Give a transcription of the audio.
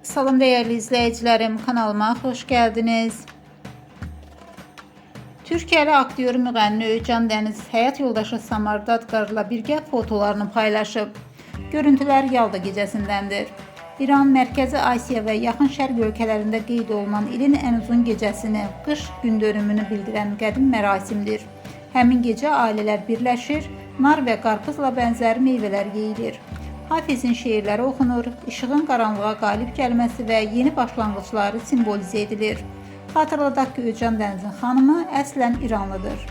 Salam değerli izleyicilerim, kanalıma hoş geldiniz. Türkiyəli aktyor müğənni Öykən Dəniz həyat yoldaşı Samar Dadqarla birgə fotolarını paylaşıb. Görüntülər Yalda gecəsindəndir. İran, Mərkəzi Asiya və Yaxın Şərq ölkələrində qeyd olunan ilin ən uzun gecəsini, qış gündönümünü bildirən qədim mərasimdir. Həmin gecə ailələr birləşir, nar və qarpızla bənzər meyvələr yeyilir. Hafizin şeirləri oxunur, işığın qaranlığa qalib gəlməsi və yeni başlanğıcları simvolizə edilir. Xatırladaq ki, Öykən Dənizin xanımı əslən İranlıdır.